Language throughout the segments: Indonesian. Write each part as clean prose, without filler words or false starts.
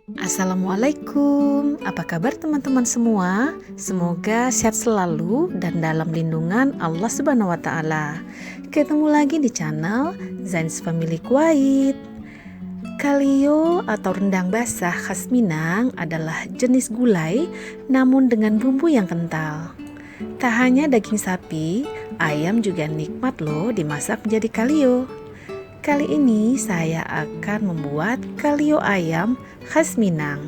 Assalamualaikum, apa kabar teman-teman semua? Semoga sehat selalu dan dalam lindungan Allah Subhanahu wa Ta'ala. Ketemu lagi di channel Zain's Family Kuwait. Kalio atau rendang basah khas Minang adalah jenis gulai namun dengan bumbu yang kental. Tak hanya daging sapi, ayam juga nikmat loh dimasak menjadi kalio. Kali ini saya akan membuat kalio ayam khas Minang.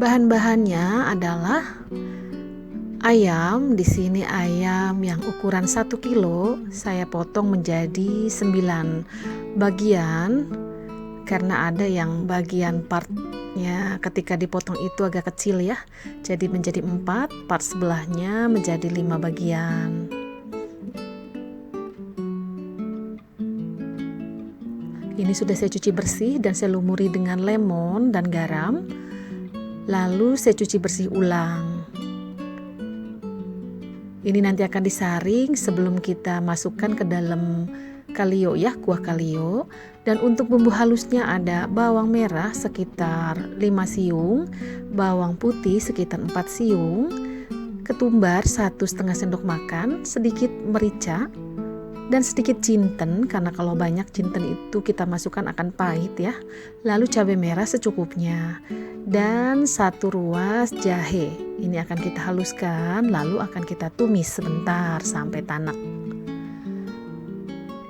Bahan-bahannya adalah ayam. Di sini ayam yang ukuran 1 kilo saya potong menjadi 9 bagian. Karena ada yang bagian partnya ketika dipotong itu agak kecil ya, jadi menjadi 4, part sebelahnya menjadi 5 bagian. Ini sudah saya cuci bersih dan saya lumuri dengan lemon dan garam, lalu saya cuci bersih ulang. Ini nanti akan disaring sebelum kita masukkan ke dalam kalio ya, kuah kalio. Dan untuk bumbu halusnya ada bawang merah sekitar 5 siung, bawang putih sekitar 4 siung, ketumbar 1,5 sendok makan, sedikit merica, dan sedikit jinten karena kalau banyak jinten itu kita masukkan akan pahit ya. Lalu cabai merah secukupnya dan 1 ruas jahe. Ini akan kita haluskan lalu akan kita tumis sebentar sampai tanak.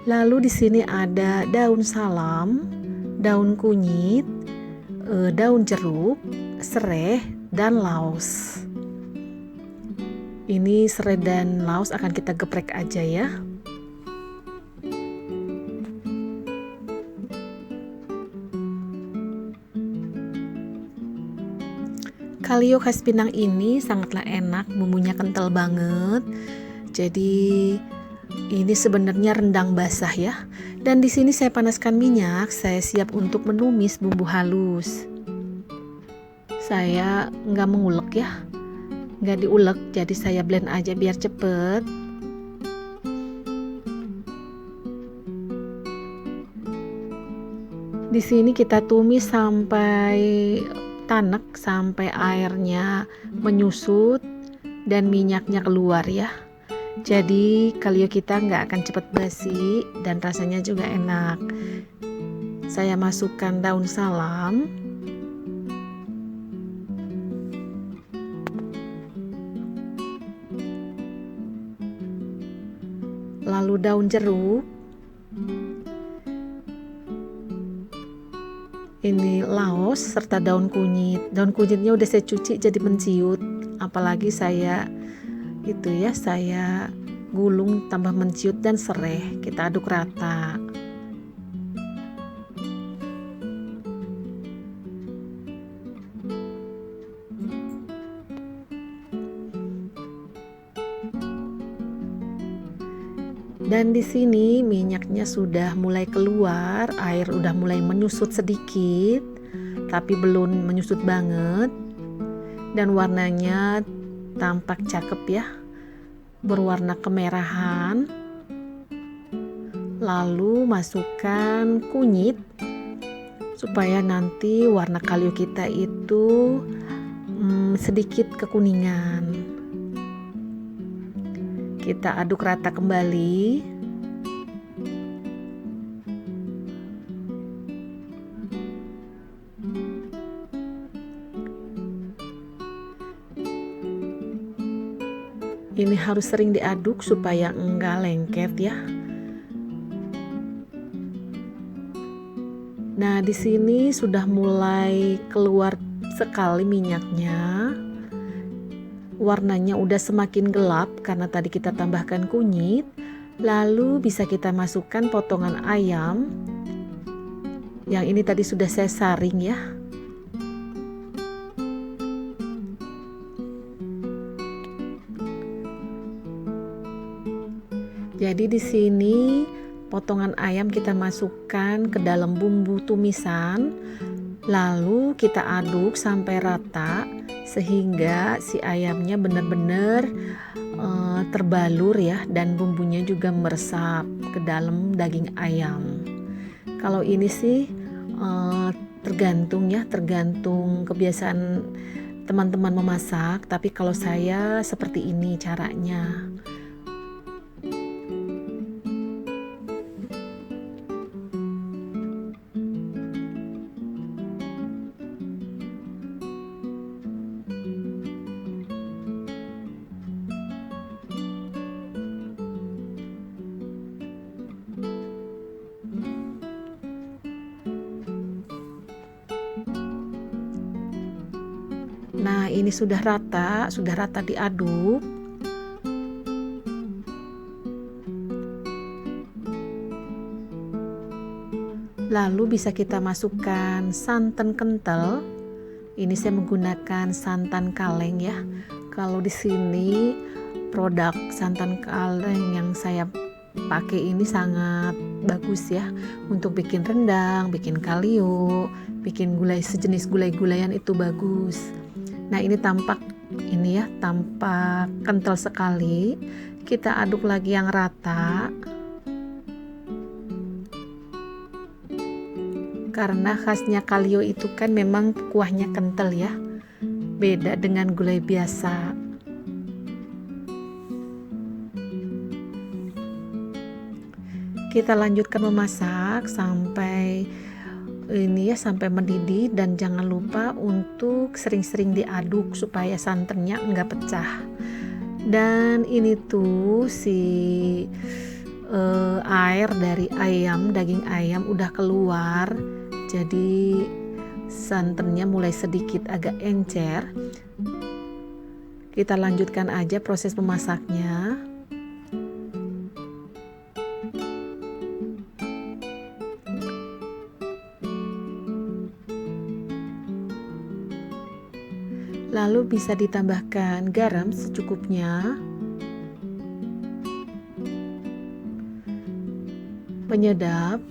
Lalu di sini ada daun salam, daun kunyit, daun jeruk, serai, dan laos. Ini serai dan laos akan kita geprek aja ya. Kalio khas Minang ini sangatlah enak, bumbunya kental banget. Jadi ini sebenarnya rendang basah ya. Dan di sini saya panaskan minyak, saya siap untuk menumis bumbu halus. Saya nggak mengulek ya, nggak diulek, jadi saya blend aja biar cepet. Di sini kita tumis sampai tanek, sampai airnya menyusut dan minyaknya keluar ya. Jadi kalio kita nggak akan cepat basi dan rasanya juga enak. Saya masukkan daun salam, lalu daun jeruk, ini laos serta daun kunyit. Daun kunyitnya udah saya cuci jadi menciut, apalagi saya gulung tambah menciut, dan serai kita aduk rata. Dan di sini minyaknya sudah mulai keluar, air udah mulai menyusut sedikit, tapi belum menyusut banget. Dan warnanya tampak cakep ya, berwarna kemerahan. Lalu masukkan kunyit supaya nanti warna kalio kita itu sedikit kekuningan. Kita aduk rata kembali. Ini harus sering diaduk supaya enggak lengket ya. Nah, di sini sudah mulai keluar sekali minyaknya. Warnanya udah semakin gelap karena tadi kita tambahkan kunyit. Lalu bisa kita masukkan potongan ayam. Yang ini tadi sudah saya saring ya. Jadi di sini potongan ayam kita masukkan ke dalam bumbu tumisan, Lalu kita aduk sampai rata sehingga si ayamnya benar-benar terbalur ya, dan bumbunya juga meresap ke dalam daging ayam. Kalau ini sih tergantung ya, tergantung kebiasaan teman-teman memasak, tapi kalau saya seperti ini caranya. Nah, ini sudah rata diaduk. Lalu bisa kita masukkan santan kental. Ini saya menggunakan santan kaleng ya. Kalau di sini produk santan kaleng yang saya pakai ini sangat bagus ya untuk bikin rendang, bikin kalio, bikin gulai sejenis gulai-gulayan itu bagus. Nah, ini tampak kental sekali. Kita aduk lagi yang rata. Karena khasnya kalio itu kan memang kuahnya kental ya. Beda dengan gulai biasa. Kita lanjutkan memasak sampai mendidih, dan jangan lupa untuk sering-sering diaduk supaya santannya enggak pecah. Dan ini tuh si air dari daging ayam udah keluar, jadi santannya mulai sedikit agak encer. Kita lanjutkan aja proses memasaknya. Lalu bisa ditambahkan garam secukupnya, penyedap,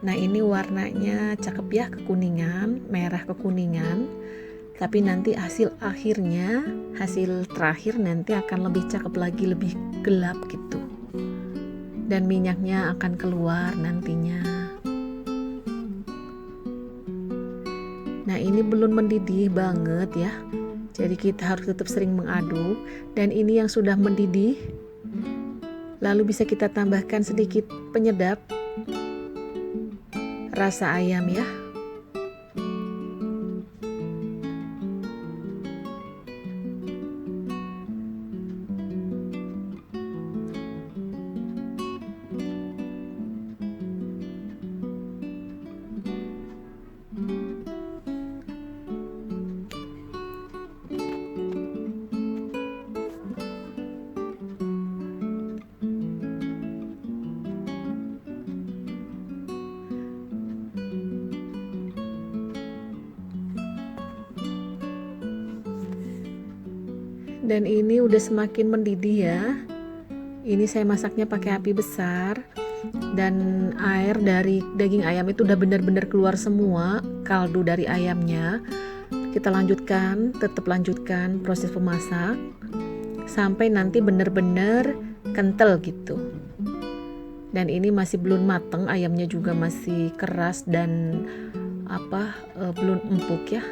nah ini warnanya cakep ya, kekuningan, merah kekuningan. Tapi nanti hasil terakhir nanti akan lebih cakep lagi, lebih gelap gitu. Dan minyaknya akan keluar nantinya. Nah, ini belum mendidih banget ya. Jadi kita harus tetap sering mengaduk. Dan ini yang sudah mendidih. Lalu bisa kita tambahkan sedikit penyedap rasa ayam ya. Dan ini udah semakin mendidih ya. Ini saya masaknya pakai api besar, dan air dari daging ayam itu udah benar-benar keluar semua, kaldu dari ayamnya. Kita tetap lanjutkan proses memasak sampai nanti benar-benar kental gitu. Dan ini masih belum mateng, ayamnya juga masih keras dan belum empuk ya.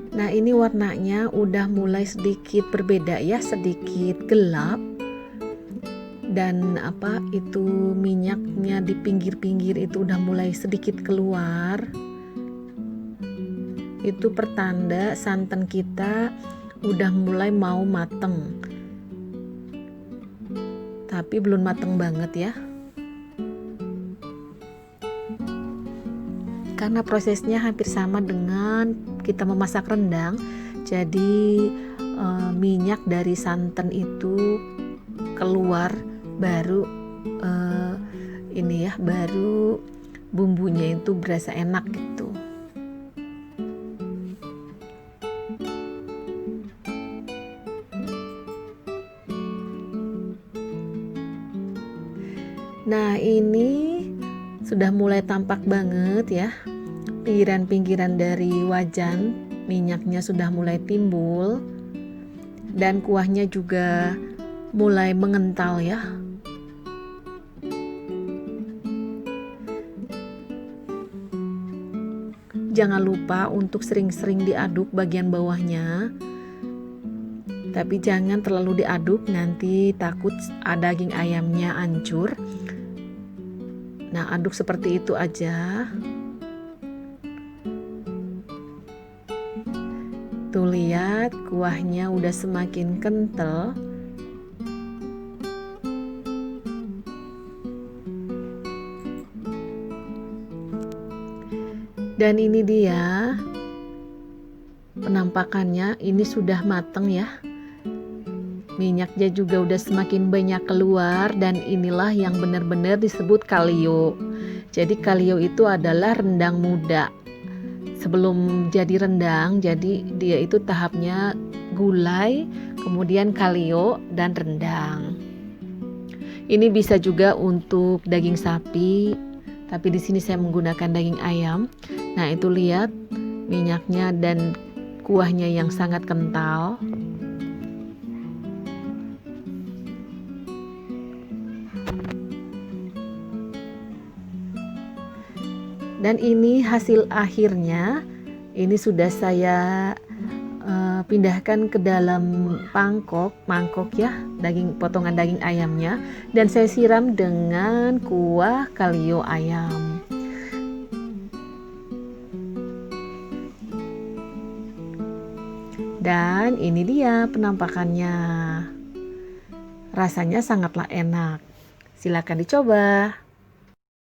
Nah, ini warnanya udah mulai sedikit berbeda ya, sedikit gelap. Dan minyaknya di pinggir-pinggir itu udah mulai sedikit keluar. Itu pertanda santan kita udah mulai mau mateng. Tapi belum mateng banget ya. karena prosesnya hampir sama dengan kita memasak rendang. Jadi minyak dari santan itu keluar, baru baru bumbunya itu berasa enak gitu. Nah, ini sudah mulai tampak banget ya, pinggiran-pinggiran dari wajan minyaknya sudah mulai timbul, dan kuahnya juga mulai mengental ya. Jangan lupa untuk sering-sering diaduk bagian bawahnya, tapi jangan terlalu diaduk, nanti takut daging ayamnya hancur. Nah, aduk seperti itu aja. Tuh lihat, kuahnya udah semakin kental. Dan ini dia penampakannya, ini sudah mateng ya. Minyaknya juga udah semakin banyak keluar, dan inilah yang benar-benar disebut kalio. Jadi kalio itu adalah rendang muda. Sebelum jadi rendang, jadi dia itu tahapnya gulai, kemudian kalio dan rendang. Ini bisa juga untuk daging sapi, tapi di sini saya menggunakan daging ayam. Nah, itu lihat minyaknya dan kuahnya yang sangat kental. Dan ini hasil akhirnya. Ini sudah saya pindahkan ke dalam mangkok ya, potongan daging ayamnya, dan saya siram dengan kuah kalio ayam. Dan ini dia penampakannya. Rasanya sangatlah enak. Silakan dicoba.